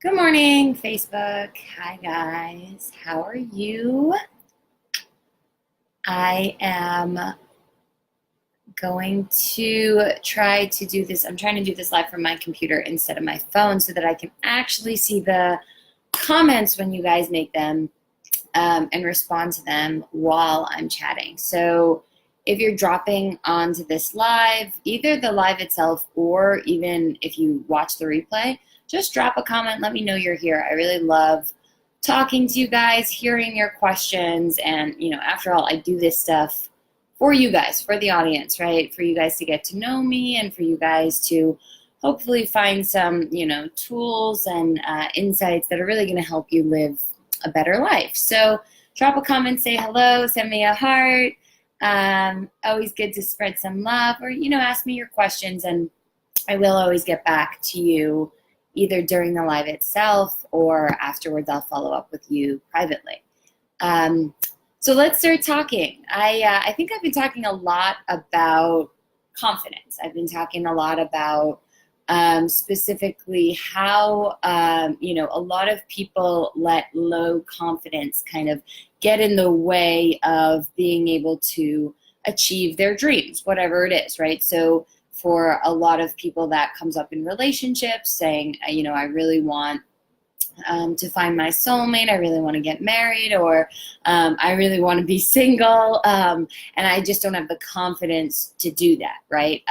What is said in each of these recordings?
Good morning, Facebook. Hi, guys. How are you? I am going to try to do this. I'm trying to do this live from my computer instead of my phone so that I can actually see the comments when you guys make them and respond to them while I'm chatting. So if you're dropping onto this live, either the live itself or even if you watch the replay, just drop a comment. Let me know you're here. I really love talking to you guys, hearing your questions. And, after all, I do this stuff for you guys, for the audience, right? For you guys to get to know me and for you guys to hopefully find some, tools and insights that are really going to help you live a better life. So drop a comment, say hello, send me a heart. Always good to spread some love or, ask me your questions and I will always get back to you either during the live itself or afterwards I'll follow up with you privately. So let's start talking. I think I've been talking a lot about confidence. I've been talking a lot about specifically how, a lot of people let low confidence kind of get in the way of being able to achieve their dreams, whatever it is, right? So for a lot of people that comes up in relationships saying, I really want to find my soulmate, I really want to get married, or I really want to be single, and I just don't have the confidence to do that, right?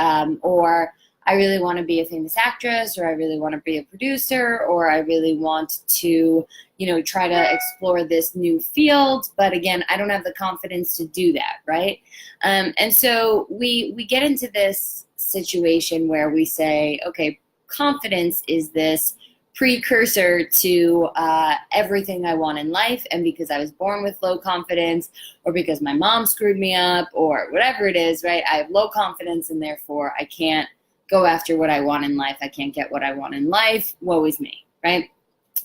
Or I really want to be a famous actress, or I really want to be a producer, or I really want to, try to explore this new field, but again, I don't have the confidence to do that, right? And so we get into this situation where we say, okay, confidence is this precursor to everything I want in life, and because I was born with low confidence or because my mom screwed me up or whatever it is, right? I have low confidence and therefore I can't go after what I want in life. I can't get what I want in life. Woe is me, right?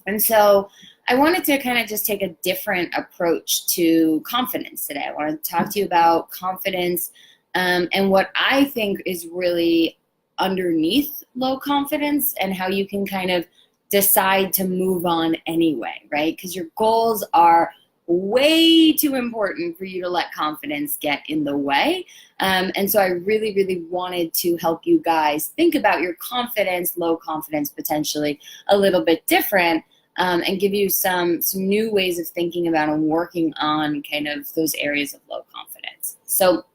And so I wanted to kind of just take a different approach to confidence today. I wanted to talk to you about confidence and what I think is really underneath low confidence and how you can kind of decide to move on anyway, right? Because your goals are way too important for you to let confidence get in the way. And so I really, really wanted to help you guys think about your confidence, low confidence potentially a little bit different, and give you some new ways of thinking about and working on kind of those areas of low confidence. So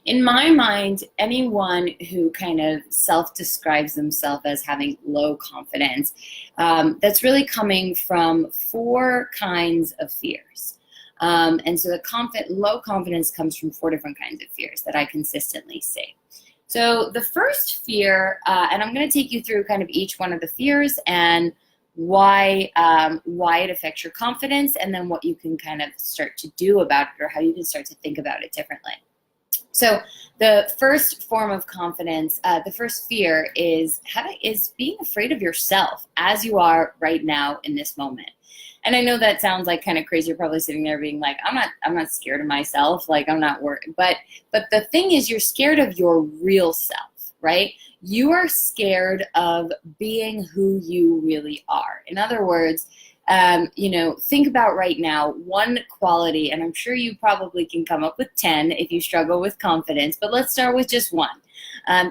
in my mind, anyone who kind of self-describes themselves as having low confidence, that's really coming from four kinds of fears. And so the low confidence comes from four different kinds of fears that I consistently see. So the first fear, and I'm going to take you through kind of each one of the fears and why it affects your confidence, and then what you can kind of start to do about it or how you can start to think about it differently. So the first form of confidence, the first fear is being afraid of yourself as you are right now in this moment. And I know that sounds like kind of crazy. You're probably sitting there being like, I'm not scared of myself. Like, I'm not worried. But the thing is, you're scared of your real self, right? You are scared of being who you really are. In other words, think about right now one quality, and I'm sure you probably can come up with 10 if you struggle with confidence, but let's start with just one.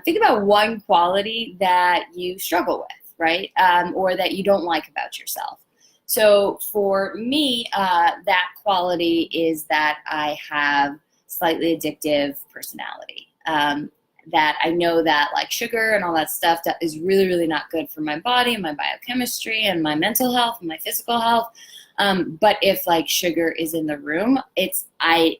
Think about one quality that you struggle with, right? Or that you don't like about yourself. So for me, that quality is that I have slightly addictive personality. That I know that like sugar and all that stuff that is really, really not good for my body and my biochemistry and my mental health and my physical health. But if like sugar is in the room, a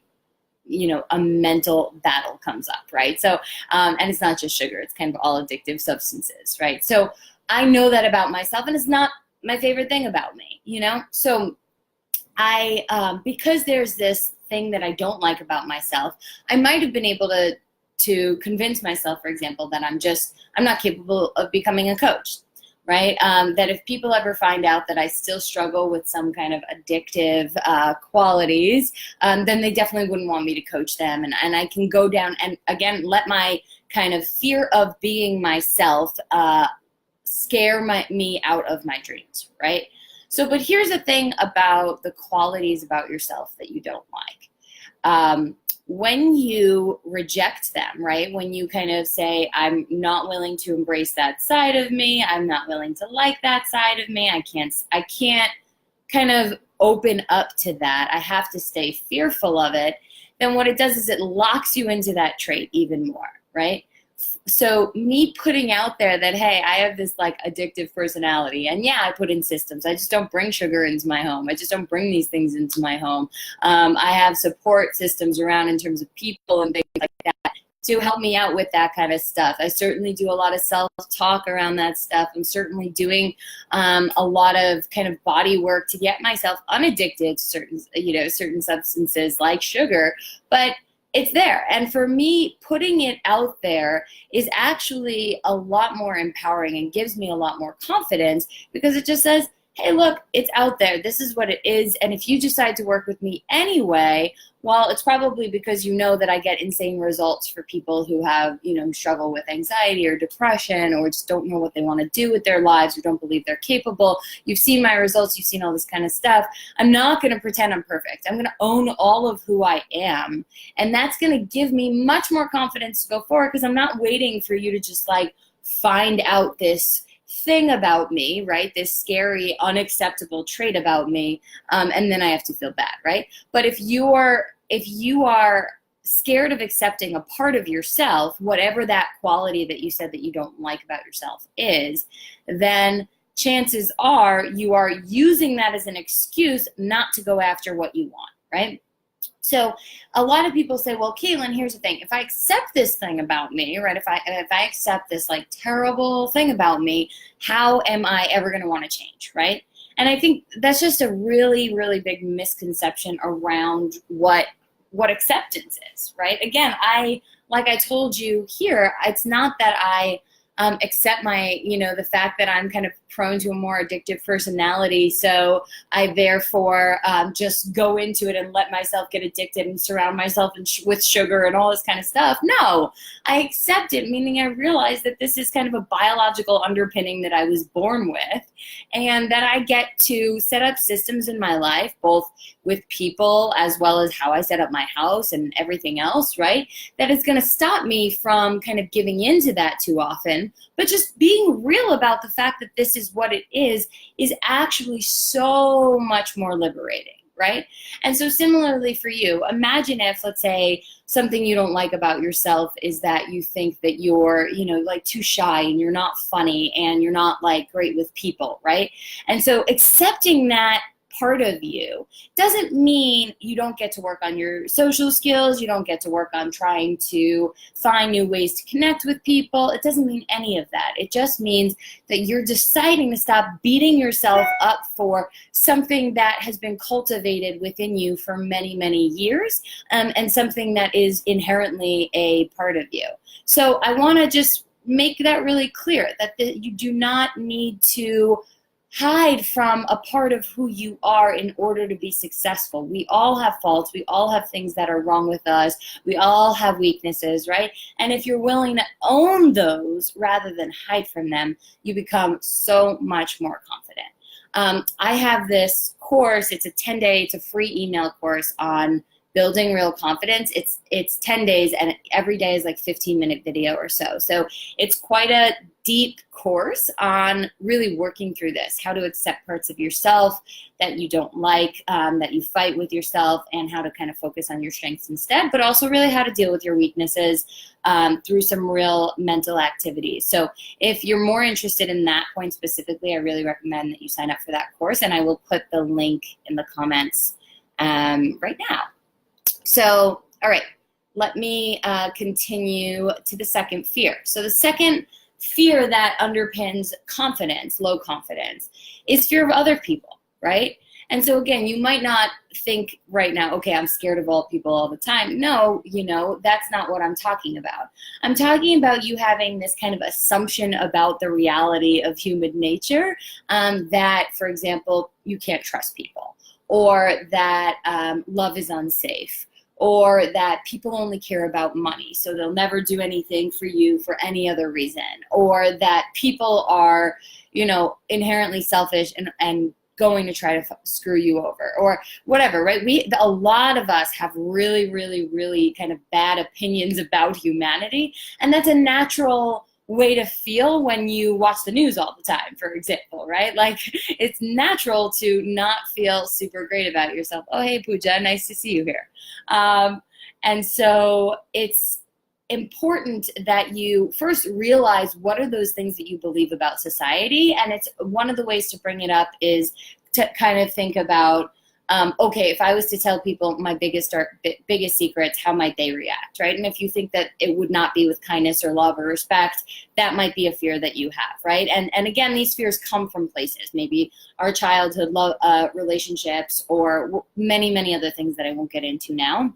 mental battle comes up, right? So, and it's not just sugar, it's kind of all addictive substances, right? So I know that about myself, and it's not my favorite thing about me, So because there's this thing that I don't like about myself, I might have been able to convince myself, for example, that I'm not capable of becoming a coach, right? That if people ever find out that I still struggle with some kind of addictive qualities, then they definitely wouldn't want me to coach them. And I can go down and, again, let my kind of fear of being myself scare me out of my dreams, right? So, but here's the thing about the qualities about yourself that you don't like. When you reject them, right? When you kind of say, I'm not willing to embrace that side of me, I'm not willing to like that side of me, I can't kind of open up to that, I have to stay fearful of it, then what it does is it locks you into that trait even more, right? So me putting out there that, hey, I have this like addictive personality, and yeah, I put in systems. I just don't bring sugar into my home. I just don't bring these things into my home. I have support systems around in terms of people and things like that to help me out with that kind of stuff. I certainly do a lot of self-talk around that stuff. I'm certainly doing a lot of kind of body work to get myself unaddicted to certain substances like sugar, but it's there. And for me, putting it out there is actually a lot more empowering and gives me a lot more confidence, because it just says, hey, look, it's out there. This is what it is. And if you decide to work with me anyway, well, it's probably because you know that I get insane results for people who have, who struggle with anxiety or depression, or just don't know what they want to do with their lives, or don't believe they're capable. You've seen my results. You've seen all this kind of stuff. I'm not going to pretend I'm perfect. I'm going to own all of who I am. And that's going to give me much more confidence to go forward, because I'm not waiting for you to just like find out this thing about me, right? This scary, unacceptable trait about me, and then I have to feel bad, right? But if you are scared of accepting a part of yourself, whatever that quality that you said that you don't like about yourself is, then chances are you are using that as an excuse not to go after what you want, right? So a lot of people say, well, Caitlin, here's the thing. If I accept this thing about me, right, if I accept this like terrible thing about me, how am I ever going to want to change, right? And I think that's just a really, really big misconception around what acceptance is, right? Again, like I told you here, it's not that I accept my, the fact that I'm kind of prone to a more addictive personality, so I therefore just go into it and let myself get addicted and surround myself with sugar and all this kind of stuff. No, I accept it, meaning I realize that this is kind of a biological underpinning that I was born with, and that I get to set up systems in my life, both with people as well as how I set up my house and everything else, right? That is going to stop me from kind of giving into that too often, but just being real about the fact that this is what it is actually so much more liberating, right? And so similarly for you, imagine if, let's say, something you don't like about yourself is that you think that you're, like too shy and you're not funny and you're not like great with people, right? And so accepting that part of you doesn't mean you don't get to work on your social skills, you don't get to work on trying to find new ways to connect with people. It doesn't mean any of that. It just means that you're deciding to stop beating yourself up for something that has been cultivated within you for many, many years, and something that is inherently a part of you. So I want to just make that really clear, that you do not need to hide from a part of who you are in order to be successful. We all have faults. We all have things that are wrong with us. We all have weaknesses, right? And if you're willing to own those rather than hide from them, you become so much more confident. I have this course. It's a 10-day, it's a free email course on building real confidence. It's 10 days, and every day is like 15-minute video or so. So it's quite a deep course on really working through this, how to accept parts of yourself that you don't like, that you fight with yourself, and how to kind of focus on your strengths instead, but also really how to deal with your weaknesses through some real mental activities. So if you're more interested in that point specifically, I really recommend that you sign up for that course, and I will put the link in the comments right now. So, all right, let me continue to the second fear. So the second fear that underpins confidence, low confidence, is fear of other people, right? And so again, you might not think right now, okay, I'm scared of all people all the time. No, that's not what I'm talking about. I'm talking about you having this kind of assumption about the reality of human nature, that, for example, you can't trust people, or that love is unsafe, or that people only care about money, so they'll never do anything for you for any other reason, or that people are, inherently selfish and going to try to screw you over, or whatever, right? A lot of us have really, really, really kind of bad opinions about humanity, and that's a natural way to feel when you watch the news all the time, for example, right? Like, it's natural to not feel super great about yourself. Oh, hey, Pooja, nice to see you here. And so it's important that you first realize what are those things that you believe about society. And it's one of the ways to bring it up is to kind of think about, okay, if I was to tell people my biggest secrets, how might they react, right? And if you think that it would not be with kindness or love or respect, that might be a fear that you have, right? And again, these fears come from places, maybe our childhood relationships, or many, many other things that I won't get into now.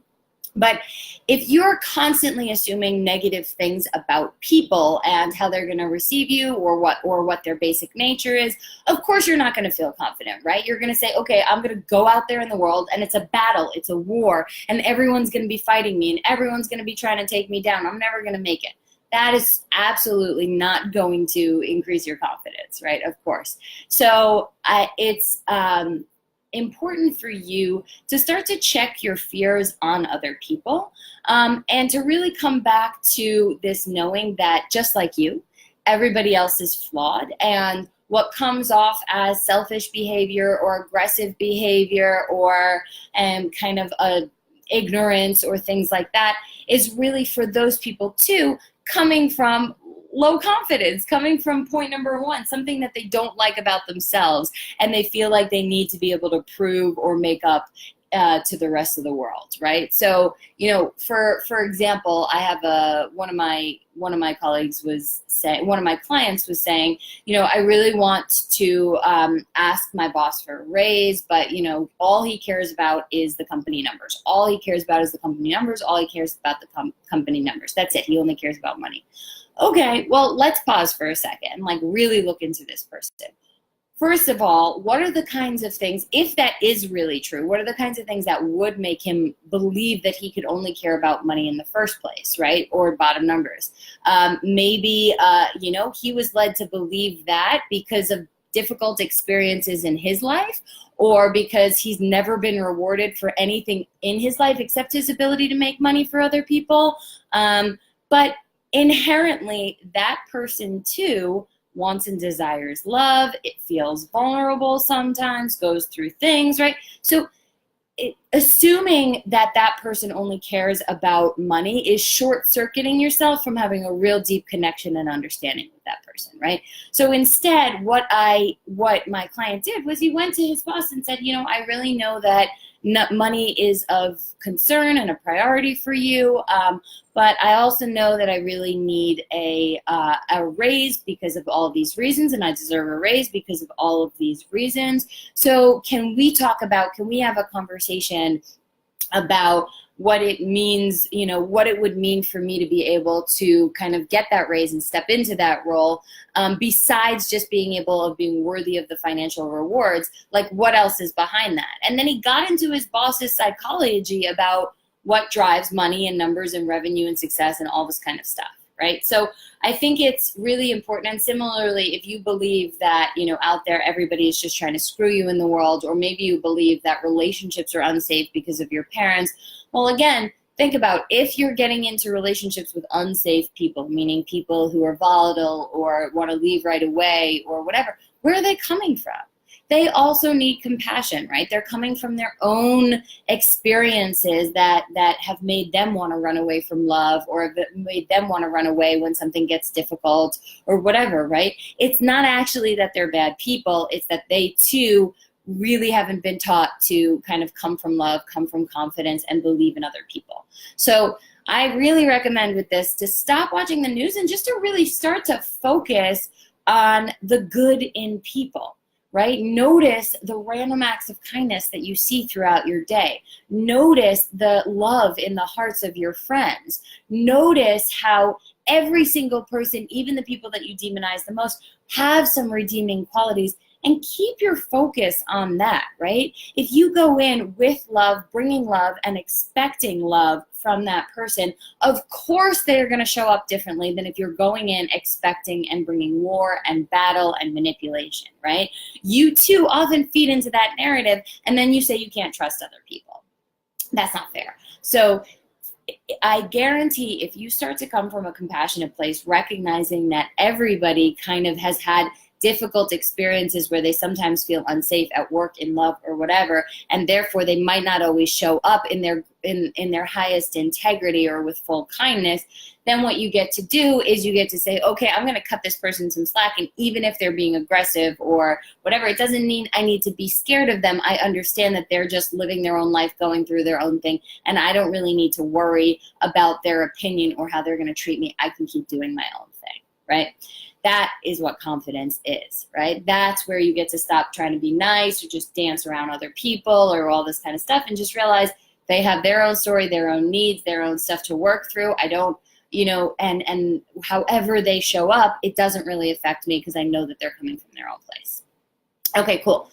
But if you're constantly assuming negative things about people and how they're going to receive you, or what their basic nature is, of course you're not going to feel confident, right? You're going to say, okay, I'm going to go out there in the world and it's a battle, it's a war, and everyone's going to be fighting me and everyone's going to be trying to take me down. I'm never going to make it. That is absolutely not going to increase your confidence, right? Of course. So it's important for you to start to check your fears on other people, and to really come back to this knowing that just like you, everybody else is flawed, and what comes off as selfish behavior or aggressive behavior or kind of ignorance or things like that is really for those people too, coming from low confidence, coming from point number one, something that they don't like about themselves, and they feel like they need to be able to prove or make up to the rest of the world, right? So, for example, I have one of my colleagues was saying, one of my clients was saying, I really want to ask my boss for a raise, but all he cares about is the company numbers. All he cares about is the company numbers. All he cares about the company numbers. That's it. He only cares about money. Okay, well, let's pause for a second, like really look into this person. First of all, what are the kinds of things, if that is really true, what are the kinds of things that would make him believe that he could only care about money in the first place, right? Or bottom numbers. Maybe, he was led to believe that because of difficult experiences in his life, or because he's never been rewarded for anything in his life except his ability to make money for other people. But inherently, that person too wants and desires love. It feels vulnerable sometimes, goes through things, right? So assuming that person only cares about money is short-circuiting yourself from having a real deep connection and understanding with that person, right? So instead, what my client did was he went to his boss and said, I really know that money is of concern and a priority for you, but I also know that I really need a raise because of all of these reasons, and I deserve a raise because of all of these reasons. So can we have a conversation about what it means, what it would mean for me to be able to kind of get that raise and step into that role, besides just being worthy of the financial rewards, like what else is behind that? And then he got into his boss's psychology about what drives money and numbers and revenue and success and all this kind of stuff, right? So I think it's really important. And similarly, if you believe that, out there everybody is just trying to screw you in the world, or maybe you believe that relationships are unsafe because of your parents, well, again, think about if you're getting into relationships with unsafe people, meaning people who are volatile or want to leave right away or whatever, where are they coming from? They also need compassion, right? They're coming from their own experiences that have made them want to run away from love, or made them want to run away when something gets difficult or whatever, right? It's not actually that they're bad people. It's that they too really haven't been taught to kind of come from love, come from confidence, and believe in other people. So I really recommend with this to stop watching the news and just to really start to focus on the good in people. Right? Notice the random acts of kindness that you see throughout your day. Notice the love in the hearts of your friends. Notice how every single person, even the people that you demonize the most, have some redeeming qualities. and keep your focus on that, right? If you go in with love, bringing love, and expecting love from that person, of course they're going to show up differently than if you're going in expecting and bringing war and battle and manipulation, right? You too often feed into that narrative, and then you say you can't trust other people. That's not fair. So I guarantee if you start to come from a compassionate place, recognizing that everybody kind of has had difficult experiences where they sometimes feel unsafe at work, in love, or whatever, and therefore they might not always show up in their highest integrity or with full kindness, then what you get to do is you get to say, okay, I'm going to cut this person some slack, and even if they're being aggressive or whatever, it doesn't mean I need to be scared of them. I understand that they're just living their own life, going through their own thing, and I don't really need to worry about their opinion or how they're going to treat me. I can keep doing my own thing, right? That is what confidence is, right? That's where you get to stop trying to be nice or just dance around other people or all this kind of stuff, and just realize they have their own story, their own needs, their own stuff to work through. I don't, and however they show up, it doesn't really affect me because I know that they're coming from their own place. Okay, cool.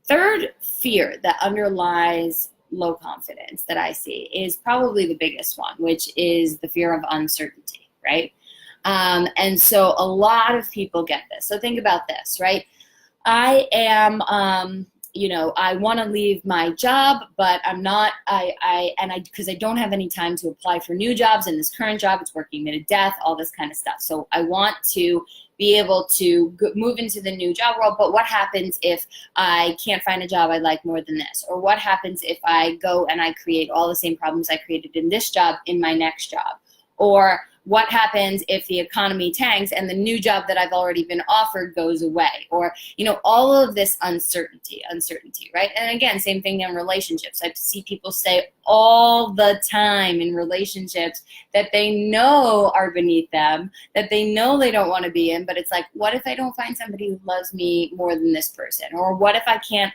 Third fear that underlies low confidence that I see is probably the biggest one, which is the fear of uncertainty, right? And so a lot of people get this. So think about this, right? I am, I want to leave my job, but I'm not, because I don't have any time to apply for new jobs, and this current job, it's working me to death, all this kind of stuff. So I want to be able to move into the new job world, but what happens if I can't find a job I like more than this? Or what happens if I go and I create all the same problems I created in this job in my next job? Or what happens if the economy tanks and the new job that I've already been offered goes away? Or, all of this uncertainty, right? And again, same thing in relationships. I see people say all the time in relationships that they know are beneath them, that they know they don't want to be in, but it's like, what if I don't find somebody who loves me more than this person? Or what if I can't,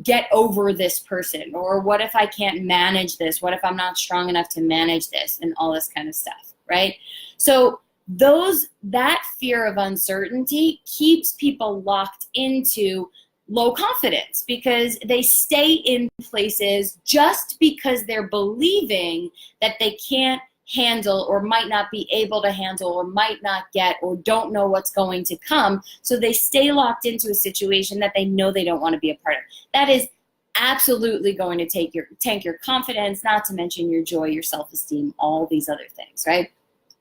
get over this person? Or what if I can't manage this? What if I'm not strong enough to manage this? And all this kind of stuff, right? So that fear of uncertainty keeps people locked into low confidence because they stay in places just because they're believing that they can't handle or might not be able to handle or might not get or don't know what's going to come. So they stay locked into a situation that they know they don't want to be a part of. That is absolutely going to tank your confidence, not to mention your joy, your self-esteem, all these other things, right?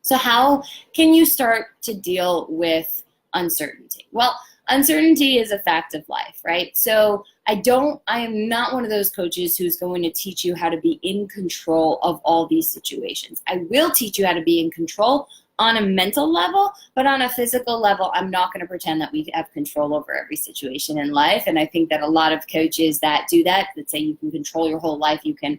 So how can you start to deal with uncertainty? Well, uncertainty is a fact of life, right? So I am not one of those coaches who's going to teach you how to be in control of all these situations. I will teach you how to be in control on a mental level, but on a physical level, I'm not going to pretend that we have control over every situation in life. And I think that a lot of coaches that do that say you can control your whole life, you can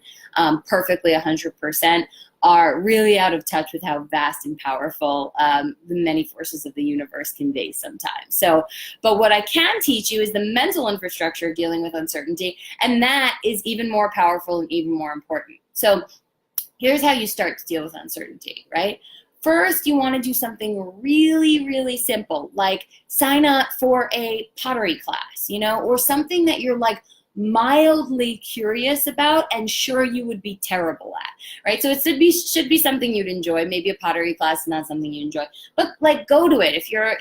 perfectly 100%, are really out of touch with how vast and powerful the many forces of the universe can be sometimes. So, but what I can teach you is the mental infrastructure of dealing with uncertainty, and that is even more powerful and even more important. So here's how you start to deal with uncertainty, right? First, you want to do something really, really simple, like sign up for a pottery class, or something that you're like mildly curious about and sure you would be terrible at, right? So it should be something you'd enjoy. Maybe a pottery class is not something you enjoy, but like go to it. If you're,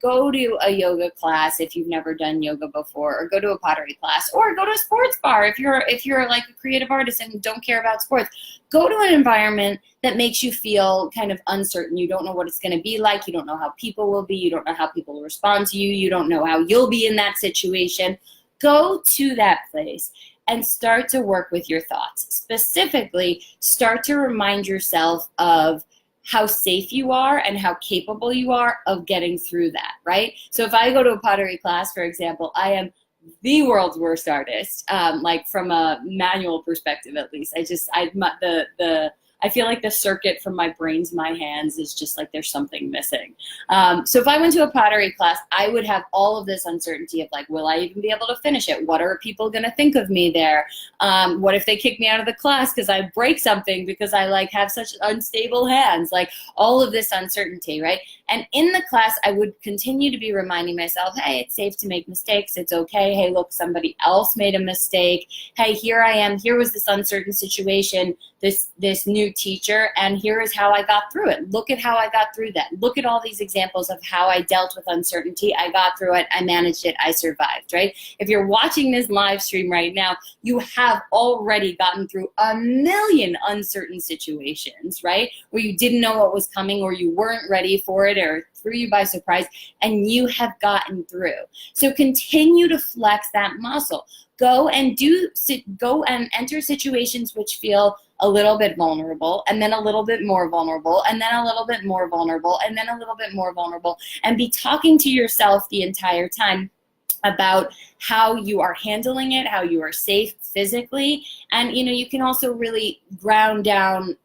go to a yoga class if you've never done yoga before, or go to a pottery class, or go to a sports bar if you're like a creative artist and don't care about sports. Go to an environment that makes you feel kind of uncertain. You don't know what it's going to be like. You don't know how people will be. You don't know how people will respond to you. You don't know how you'll be in that situation. Go to that place and start to work with your thoughts. Specifically, start to remind yourself of how safe you are and how capable you are of getting through that, right? So if I go to a pottery class, for example, I am the world's worst artist, like from a manual perspective, at least. I feel like the circuit from my brain to my hands is just like there's something missing. So if I went to a pottery class, I would have all of this uncertainty of like, will I even be able to finish it? What are people going to think of me there? What if they kick me out of the class because I break something because I like have such unstable hands? Like all of this uncertainty, right? And in the class, I would continue to be reminding myself, hey, it's safe to make mistakes. It's okay. Hey, look, somebody else made a mistake. Hey, here I am. Here was this uncertain situation, this new teacher, and here is how I got through it. Look at how I got through that. Look at all these examples of how I dealt with uncertainty. I got through it. I managed it. I survived, right? If you're watching this live stream right now, you have already gotten through a million uncertain situations, right? Where you didn't know what was coming or you weren't ready for it or threw you by surprise, and you have gotten through. So continue to flex that muscle. Go and enter situations which feel a little bit vulnerable, and then a little bit more vulnerable, and then a little bit more vulnerable, and then a little bit more vulnerable, and be talking to yourself the entire time about how you are handling it, how you are safe physically, and you can also really ground down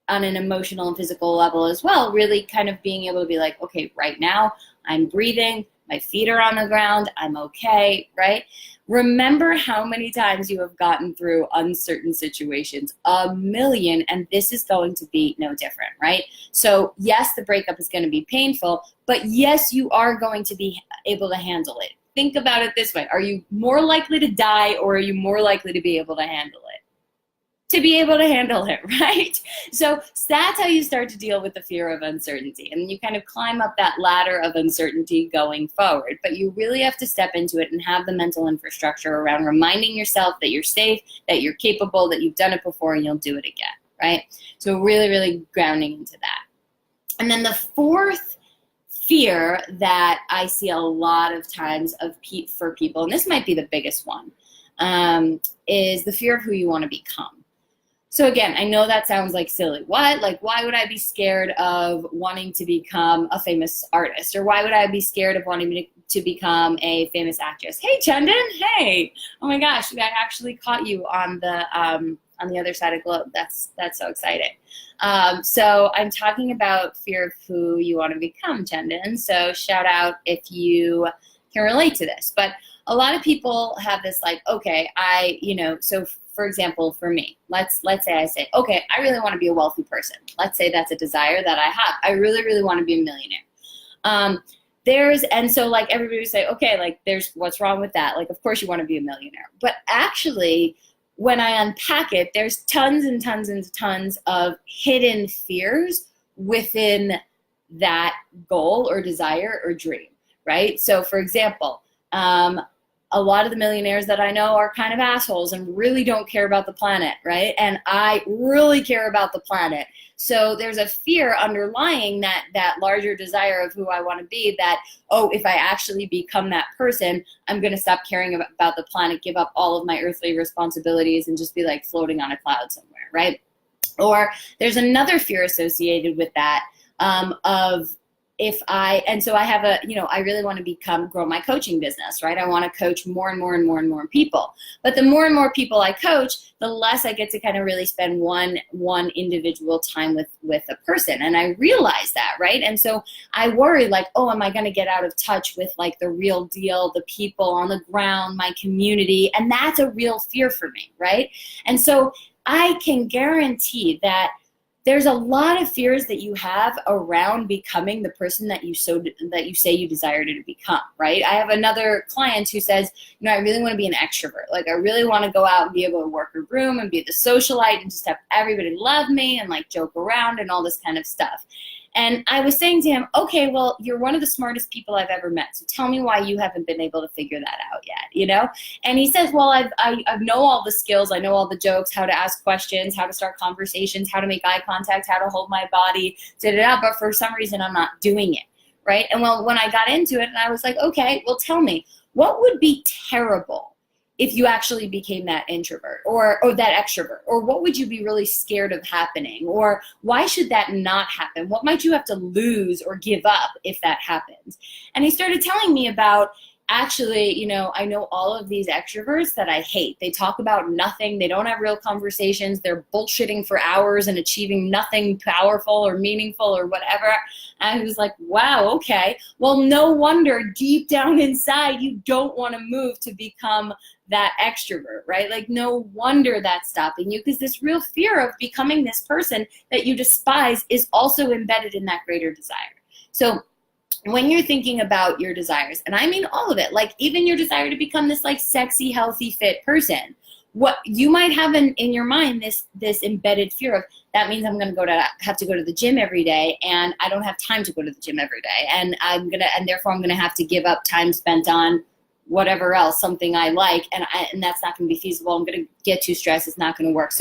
on an emotional and physical level as well, really kind of being able to be like, okay, right now I'm breathing, my feet are on the ground, I'm okay, right? Remember how many times you have gotten through uncertain situations, a million, and this is going to be no different, right? So yes, the breakup is going to be painful, but yes, you are going to be able to handle it. Think about it this way. Are you more likely to die, or are you more likely to be able to handle it? To be able to handle it, right? So that's how you start to deal with the fear of uncertainty. And you kind of climb up that ladder of uncertainty going forward. But you really have to step into it and have the mental infrastructure around reminding yourself that you're safe, that you're capable, that you've done it before, and you'll do it again, right? So really, really grounding into that. And then the fourth fear that I see a lot of times for people, and this might be the biggest one, is the fear of who you want to become. So again, I know that sounds like silly. What? Like, why would I be scared of wanting to become a famous artist? Or why would I be scared of wanting to become a famous actress? Hey, Chandan. Hey. Oh my gosh, I actually caught you on the other side of the globe. That's so exciting. So I'm talking about fear of who you want to become, Chandan. So shout out if you can relate to this. But a lot of people have this like, okay, so for example, for me, let's say I say, okay, I really want to be a wealthy person. Let's say that's a desire that I have. I really, really want to be a millionaire. And so like everybody would say, okay, like what's wrong with that? Like, of course you want to be a millionaire. But actually, when I unpack it, there's tons and tons and tons of hidden fears within that goal or desire or dream, right? So for example, a lot of the millionaires that I know are kind of assholes and really don't care about the planet, right? And I really care about the planet. So there's a fear underlying that larger desire of who I want to be, that, oh, if I actually become that person, I'm going to stop caring about the planet, give up all of my earthly responsibilities, and just be like floating on a cloud somewhere, right? Or there's another fear associated with that so I have I really want to grow my coaching business, right? I want to coach more and more and more and more people. But the more and more people I coach, the less I get to kind of really spend one individual time with a person. And I realize that, right? And so I worry like, oh, am I going to get out of touch with like the real deal, the people on the ground, my community? And that's a real fear for me, right? And so I can guarantee that there's a lot of fears that you have around becoming the person that you say you desire to become, right? I have another client who says, I really want to be an extrovert. Like, I really want to go out and be able to work a room and be the socialite and just have everybody love me and like joke around and all this kind of stuff. And I was saying to him, okay, well, you're one of the smartest people I've ever met. So tell me why you haven't been able to figure that out yet, And he says, well, I know all the skills. I know all the jokes, how to ask questions, how to start conversations, how to make eye contact, how to hold my body, but for some reason I'm not doing it, right? And well, when I got into it and I was like, okay, well, tell me, what would be terrible if you actually became that introvert or that extrovert? Or what would you be really scared of happening? Or why should that not happen? What might you have to lose or give up if that happens? And he started telling me about actually, you know, I know all of these extroverts that I hate. They talk about nothing. They don't have real conversations. They're bullshitting for hours and achieving nothing powerful or meaningful or whatever. And I was like, wow, okay. Well, no wonder deep down inside you don't want to move to become that extrovert, right? Like, no wonder that's stopping you, because this real fear of becoming this person that you despise is also embedded in that greater desire. So when you're thinking about your desires, and I mean all of it, like even your desire to become this like sexy, healthy, fit person, what you might have in your mind, this embedded fear of, that means I'm going to have to go to the gym every day, and I don't have time to go to the gym every day, and therefore I'm going to have to give up time spent on whatever else, something I like, and that's not going to be feasible. I'm going to get too stressed. It's not going to work.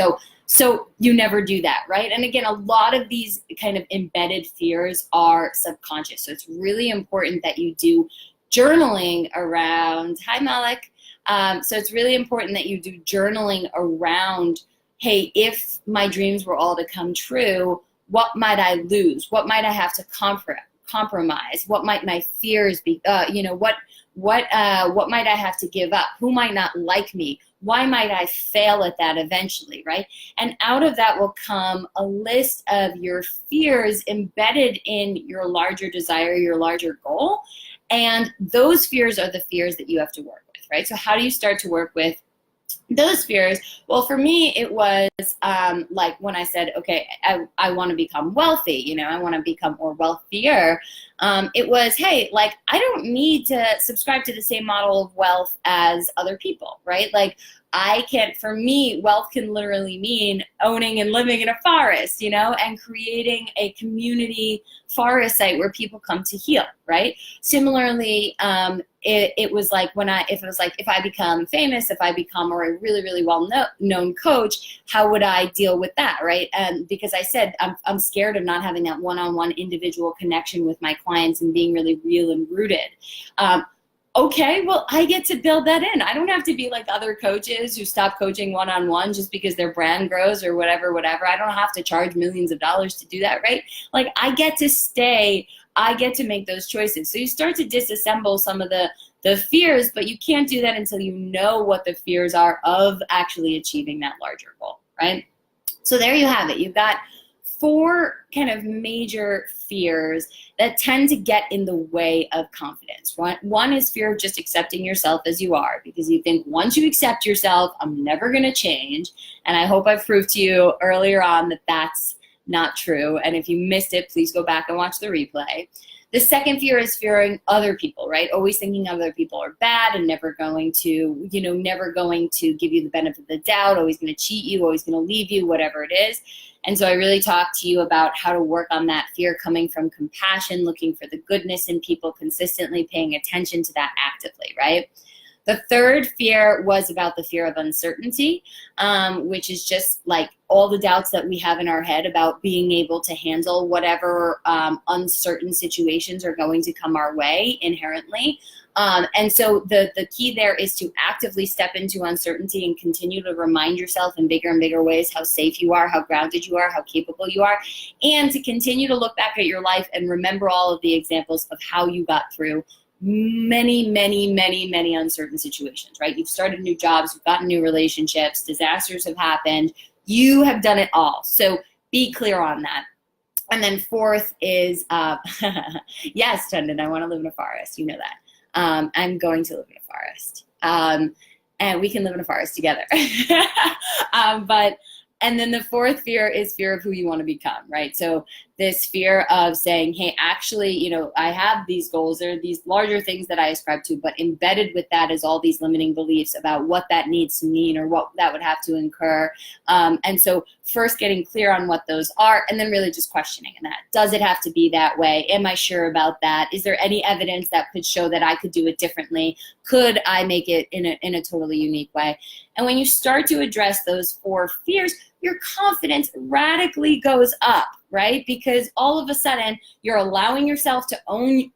So you never do that, right? And again, a lot of these kind of embedded fears are subconscious. So it's really important that you do journaling around, hi Malik. So it's really important that you do journaling around, hey, if my dreams were all to come true, what might I lose? What might I have to compromise? What might my fears be? What might I have to give up? Who might not like me? Why might I fail at that eventually, right? And out of that will come a list of your fears embedded in your larger desire, your larger goal. And those fears are the fears that you have to work with, right? So how do you start to work with those fears? Well, for me, it was like when I said, okay, I want to become wealthy, I want to become more wealthier. It was, hey, like, I don't need to subscribe to the same model of wealth as other people, right? Like, for me, wealth can literally mean owning and living in a forest, and creating a community forest site where people come to heal, right? Similarly, it was like if I become famous, if I become a really, really well-known coach, how would I deal with that, right? And because I said, I'm scared of not having that one-on-one individual connection with my clients and being really real and rooted. Okay, well, I get to build that in. I don't have to be like other coaches who stop coaching one-on-one just because their brand grows or whatever. I don't have to charge millions of dollars to do that, right? Like, I get to stay. I get to make those choices. So you start to disassemble some of the fears, but you can't do that until you know what the fears are of actually achieving that larger goal, right? So there you have it. You've got 4 kind of major fears that tend to get in the way of confidence. One is fear of just accepting yourself as you are, because you think once you accept yourself, I'm never going to change. And I hope I've proved to you earlier on that that's not true. And if you missed it, please go back and watch the replay. The second fear is fearing other people, right? Always thinking other people are bad and never going to give you the benefit of the doubt, always going to cheat you, always going to leave you, whatever it is. And so I really talked to you about how to work on that fear coming from compassion, looking for the goodness in people, consistently paying attention to that actively, right? The third fear was about the fear of uncertainty, which is just like all the doubts that we have in our head about being able to handle whatever uncertain situations are going to come our way inherently. And so the key there is to actively step into uncertainty and continue to remind yourself in bigger and bigger ways how safe you are, how grounded you are, how capable you are, and to continue to look back at your life and remember all of the examples of how you got through many, many, many, many uncertain situations, right? You've started new jobs, you've gotten new relationships, disasters have happened, you have done it all. So be clear on that. And then fourth is, yes, Tundon, I want to live in a forest. You know that. I'm going to live in a forest. And we can live in a forest together. And then the fourth fear is fear of who you want to become, right? So this fear of saying, hey, actually, I have these goals. There are these larger things that I ascribe to, but embedded with that is all these limiting beliefs about what that needs to mean or what that would have to incur. And so first getting clear on what those are, and then really just questioning that. Does it have to be that way? Am I sure about that? Is there any evidence that could show that I could do it differently? Could I make it in a totally unique way? And when you start to address those 4 fears, your confidence radically goes up, right? Because all of a sudden you're allowing yourself to own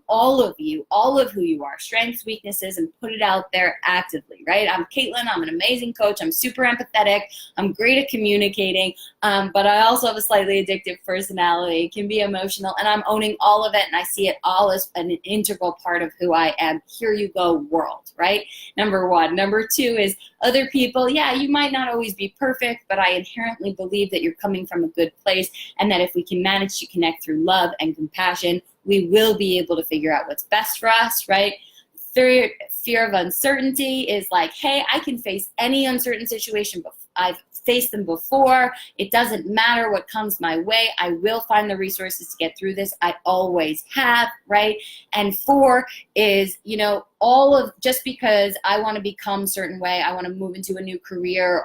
all of you, all of who you are, strengths, weaknesses, and put it out there actively, right? I'm Caitlin. I'm an amazing coach. I'm super empathetic. I'm great at communicating, but I also have a slightly addictive personality, can be emotional, and I'm owning all of it, and I see it all as an integral part of who I am. Here you go, world, right? Number one. Number two is other people. Yeah, you might not always be perfect, but I inherently believe that you're coming from a good place, and that if we can manage to connect through love and compassion, we will be able to figure out what's best for us, right? Third, fear of uncertainty is like, hey, I can face any uncertain situation. I've faced them before. It doesn't matter what comes my way. I will find the resources to get through this. I always have, right? And four is, all of, just because I want to become a certain way, I want to move into a new career,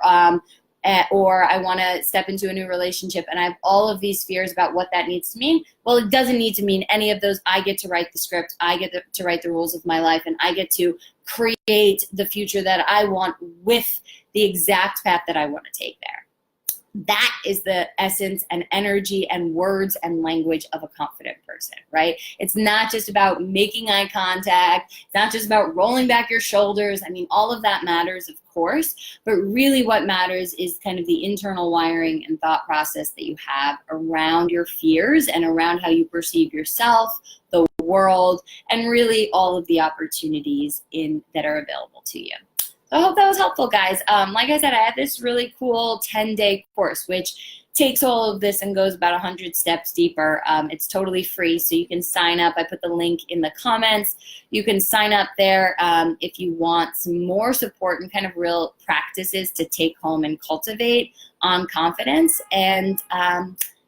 or I want to step into a new relationship, and I have all of these fears about what that needs to mean. Well, it doesn't need to mean any of those. I get to write the script. I get to write the rules of my life, and I get to create the future that I want with the exact path that I want to take there. That is the essence and energy and words and language of a confident person, right? It's not just about making eye contact. It's not just about rolling back your shoulders. I mean, all of that matters, of course, but really what matters is kind of the internal wiring and thought process that you have around your fears and around how you perceive yourself, the world, and really all of the opportunities that are available to you. So I hope that was helpful, guys. Like I said, I had this really cool 10-day course, which takes all of this and goes about 100 steps deeper. It's totally free, so you can sign up. I put the link in the comments. You can sign up there if you want some more support and kind of real practices to take home and cultivate on confidence. And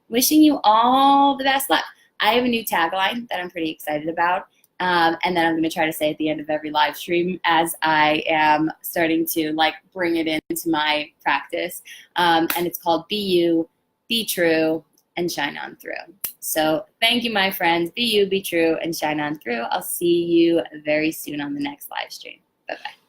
wishing you all the best luck. I have a new tagline that I'm pretty excited about. And then I'm going to try to say at the end of every live stream as I am starting to bring it into my practice. And it's called Be You, Be True, and Shine On Through. So thank you, my friends. Be you, be true, and shine on through. I'll see you very soon on the next live stream. Bye-bye.